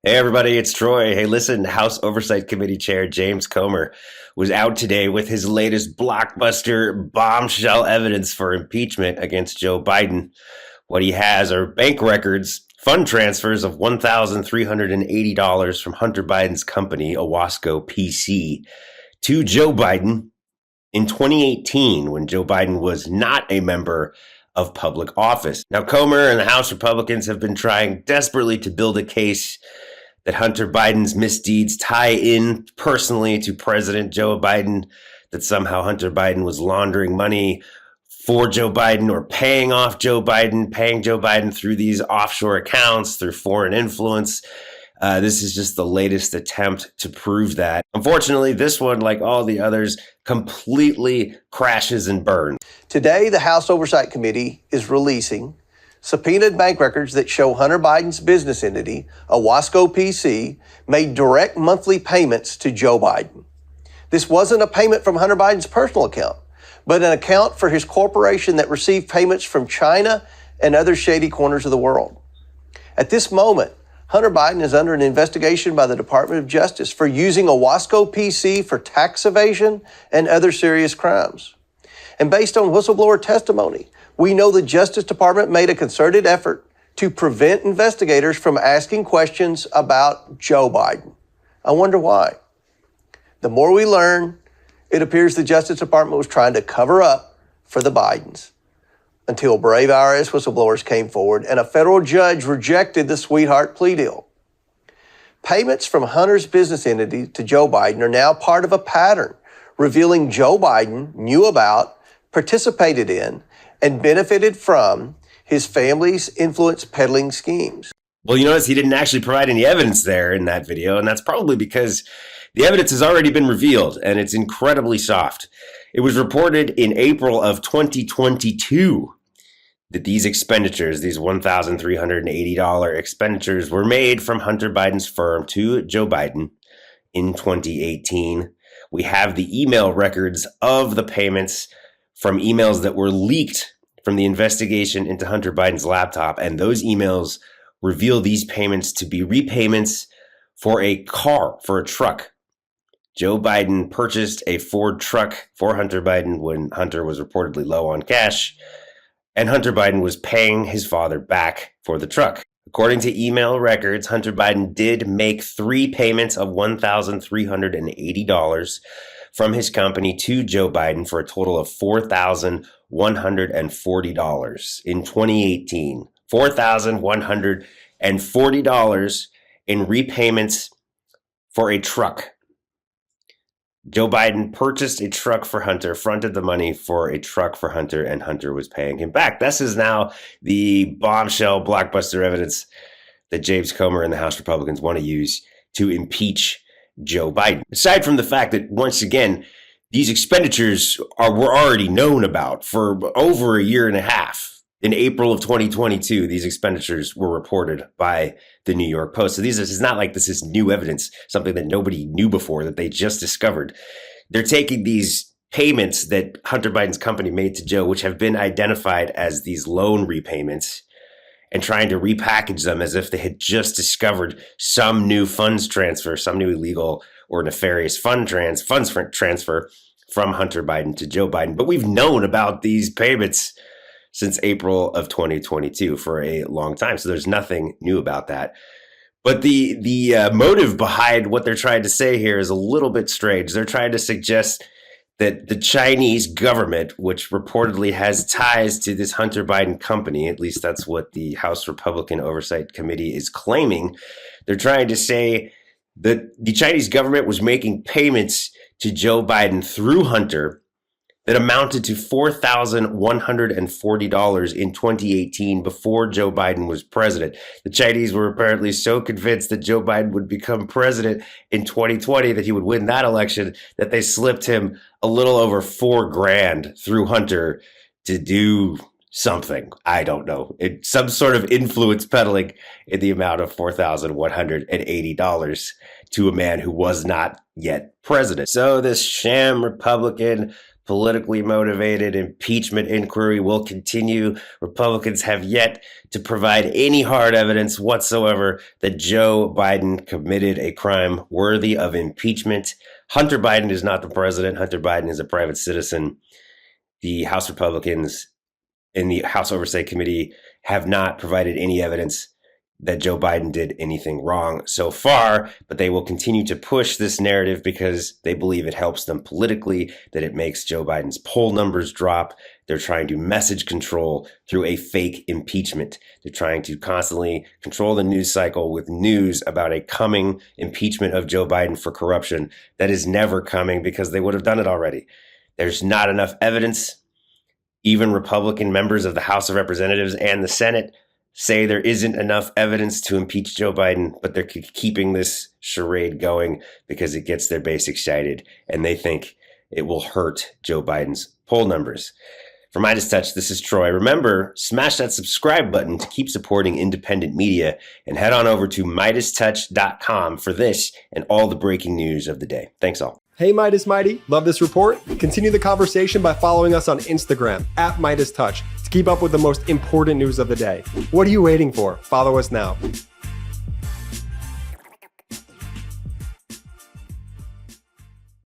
Hey everybody, it's Troy. Hey, listen, House Oversight Committee Chair James Comer was out today with his latest blockbuster bombshell evidence for impeachment against Joe Biden. What he has are bank records, fund transfers of $1,380 from Hunter Biden's company, Owasco PC, to Joe Biden in 2018 when Joe Biden was not a member of public office. Now, Comer and the House Republicans have been trying desperately to build a case that Hunter Biden's misdeeds tie in personally to President Joe Biden, that somehow Hunter Biden was laundering money for Joe Biden or paying off Joe Biden, paying Joe Biden through these offshore accounts, through foreign influence. This is just the latest attempt to prove that. Unfortunately, this one, like all the others, completely crashes and burns. Today, the House Oversight Committee is releasing subpoenaed bank records that show Hunter Biden's business entity, Owasco PC, made direct monthly payments to Joe Biden. This wasn't a payment from Hunter Biden's personal account, but an account for his corporation that received payments from China and other shady corners of the world. At this moment, Hunter Biden is under an investigation by the Department of Justice for using Owasco PC for tax evasion and other serious crimes. And based on whistleblower testimony, we know the Justice Department made a concerted effort to prevent investigators from asking questions about Joe Biden. I wonder why. The more we learn, it appears the Justice Department was trying to cover up for the Bidens until brave IRS whistleblowers came forward and a federal judge rejected the sweetheart plea deal. Payments from Hunter's business entity to Joe Biden are now part of a pattern revealing Joe Biden knew about, participated in, and benefited from his family's influence peddling schemes. Well, you notice he didn't actually provide any evidence there in that video, and that's probably because the evidence has already been revealed, and it's incredibly soft. It was reported in April of 2022 that these expenditures, these $1,380 expenditures, were made from Hunter Biden's firm to Joe Biden in 2018. We have the email records of the payments from emails that were leaked from the investigation into Hunter Biden's laptop. And those emails reveal these payments to be repayments for a car, for a truck. Joe Biden purchased a Ford truck for Hunter Biden when Hunter was reportedly low on cash, and Hunter Biden was paying his father back for the truck. According to email records, Hunter Biden did make 3 payments of $1,380 from his company to Joe Biden for a total of $4,140 in 2018. $4,140 in repayments for a truck. Joe Biden purchased a truck for Hunter, fronted the money for a truck for Hunter, and Hunter was paying him back. This is now the bombshell blockbuster evidence that James Comer and the House Republicans want to use to impeach Joe Biden. Aside from the fact that, once again, these expenditures were already known about for over a year and a half. In April of 2022, these expenditures were reported by the New York Post. So this is not like this is new evidence, something that nobody knew before, that they just discovered. They're taking these payments that Hunter Biden's company made to Joe, which have been identified as these loan repayments, and trying to repackage them as if they had just discovered some new funds transfer, some new illegal or nefarious funds transfer from Hunter Biden to Joe Biden. But we've known about these payments since April of 2022 for a long time. So there's nothing new about that. But the motive behind what they're trying to say here is a little bit strange. They're trying to suggest that the Chinese government, which reportedly has ties to this Hunter Biden company, at least that's what the House Republican Oversight Committee is claiming, they're trying to say that the Chinese government was making payments to Joe Biden through Hunter that amounted to $4,140 in 2018 before Joe Biden was president. The Chinese were apparently so convinced that Joe Biden would become president in 2020, that he would win that election, that they slipped him a little over $4,000 through Hunter to do something. I don't know. It's some sort of influence peddling in the amount of $4,180 to a man who was not yet president. So this sham Republican politically motivated impeachment inquiry will continue. Republicans have yet to provide any hard evidence whatsoever that Joe Biden committed a crime worthy of impeachment. Hunter Biden is not the president. Hunter Biden is a private citizen. The House Republicans in the House Oversight Committee have not provided any evidence that Joe Biden did anything wrong so far, but they will continue to push this narrative because they believe it helps them politically, that it makes Joe Biden's poll numbers drop. They're trying to message control through a fake impeachment. They're trying to constantly control the news cycle with news about a coming impeachment of Joe Biden for corruption that is never coming because they would have done it already. There's not enough evidence. Even Republican members of the House of Representatives and the Senate say there isn't enough evidence to impeach Joe Biden, but they're keeping this charade going because it gets their base excited and they think it will hurt Joe Biden's poll numbers. For MeidasTouch, this is Troy. Remember, smash that subscribe button to keep supporting independent media and head on over to MeidasTouch.com for this and all the breaking news of the day. Thanks all. Hey Meidas Mighty, love this report? Continue the conversation by following us on Instagram @MeidasTouch to keep up with the most important news of the day. What are you waiting for? Follow us now.